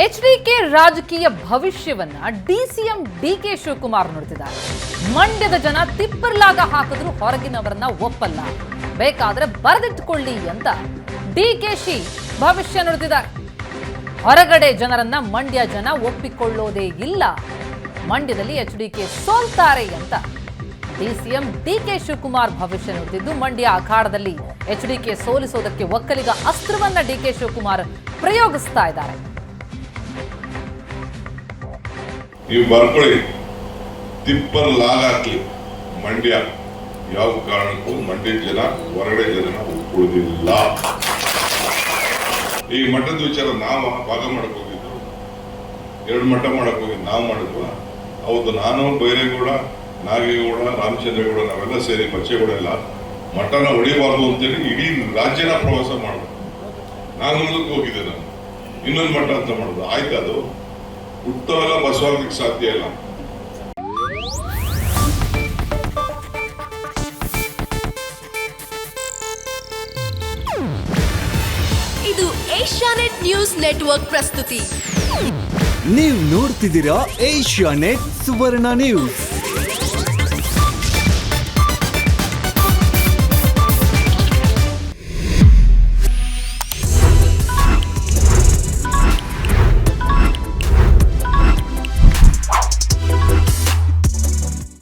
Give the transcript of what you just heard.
HDK ರಾಜಕೀಯ ಭವಿಷ್ಯವನ್ನ DCM DK Shivakumar ನುಡಿದಿದ್ದಾರೆ. ಮಂಡ್ಯದ ಜನ ತಿಪ್ಪರ್ಲಾಗ ಹಾಕಿದ್ರು ಹೊರಗಿನವರನ್ನ ಒಪ್ಪಲ್ಲ, ಬೇಕಾದ್ರೆ ಬರೆದಿಟ್ಟುಕೊಳ್ಳಿ ಅಂತ ಡಿಕೆಶಿ ಭವಿಷ್ಯ ನುಡಿದಿದ್ದಾರೆ. ಹೊರಗಡೆ ಜನರನ್ನ ಮಂಡ್ಯ ಜನ ಒಪ್ಪಿಕೊಳ್ಳೋದೇ ಇಲ್ಲ, ಮಂಡ್ಯದಲ್ಲಿ ಎಚ್ಡಿಕೆ ಸೋಲ್ತಾರೆ ಅಂತ ಡಿಸಿಎಂ ಡಿಕೆ ಶಿವಕುಮಾರ್ ಭವಿಷ್ಯ ನುಡಿದಿದ್ದು, ಮಂಡ್ಯ ಅಖಾಡದಲ್ಲಿ ಎಚ್ಡಿಕೆ ಸೋಲಿಸೋದಕ್ಕೆ ಒಕ್ಕಲಿಗ ಅಸ್ತ್ರವನ್ನ ಡಿಕೆ ಶಿವಕುಮಾರ್ ಪ್ರಯೋಗಿಸ್ತಾ ಇದ್ದಾರೆ. ನೀವು ಬರ್ಕೊಳ್ಳಿ, ತಿಪ್ಪರ್ ಲಾಗಾಕಿ ಮಂಡ್ಯ ಯಾವ ಕಾರಣಕ್ಕೂ ಮಂಡ್ಯ ಜನ ಹೊರಗಡೆ ಜನ ಒಪ್ಕೊಳ್ಳೋದಿಲ್ಲ. ಈ ಮಠದ ವಿಚಾರ ನಾವು ಭಾಗ ಮಾಡಕ್ ಹೋಗಿದ್ದು, 2 ಮಠ ಮಾಡಕ್ ಹೋಗಿದ್ದು ನಾವು ಮಾಡಿದ್ವ. ಹೌದು, ನಾನು ಬೈರೇಗೌಡ, ನಾಗೇಗೌಡ, ರಾಮಚಂದ್ರೇಗೌಡ ನಾವೆಲ್ಲ ಸೇರಿ ಬಚ್ಚೇಗೌಡೆಲ್ಲ ಮಠನ ಹೊಡಿಬಾರ್ದು ಅಂತೇಳಿ ಇಡೀ ರಾಜ್ಯನ ಪ್ರವಾಸ ಮಾಡೋದು. ನಾನು ಮುಂದಕ್ಕೆ ಹೋಗಿದ್ದೆ, ನಾನು ಇನ್ನೊಂದು ಮಠ ಅಂತ ಮಾಡೋದು. ಆಯ್ತು, ಅದು ಹುಟ್ಟವೆಲ್ಲ ಬಸವಾಗಲಿಕ್ಕೆ ಸಾಧ್ಯ ಇಲ್ಲ. ಇದು ಏಷ್ಯಾನೆಟ್ ನ್ಯೂಸ್ ನೆಟ್ವರ್ಕ್ ಪ್ರಸ್ತುತಿ. ನೀವು ನೋಡ್ತಿದ್ದೀರಾ ಏಷ್ಯಾನೆಟ್ ಸುವರ್ಣ ನ್ಯೂಸ್.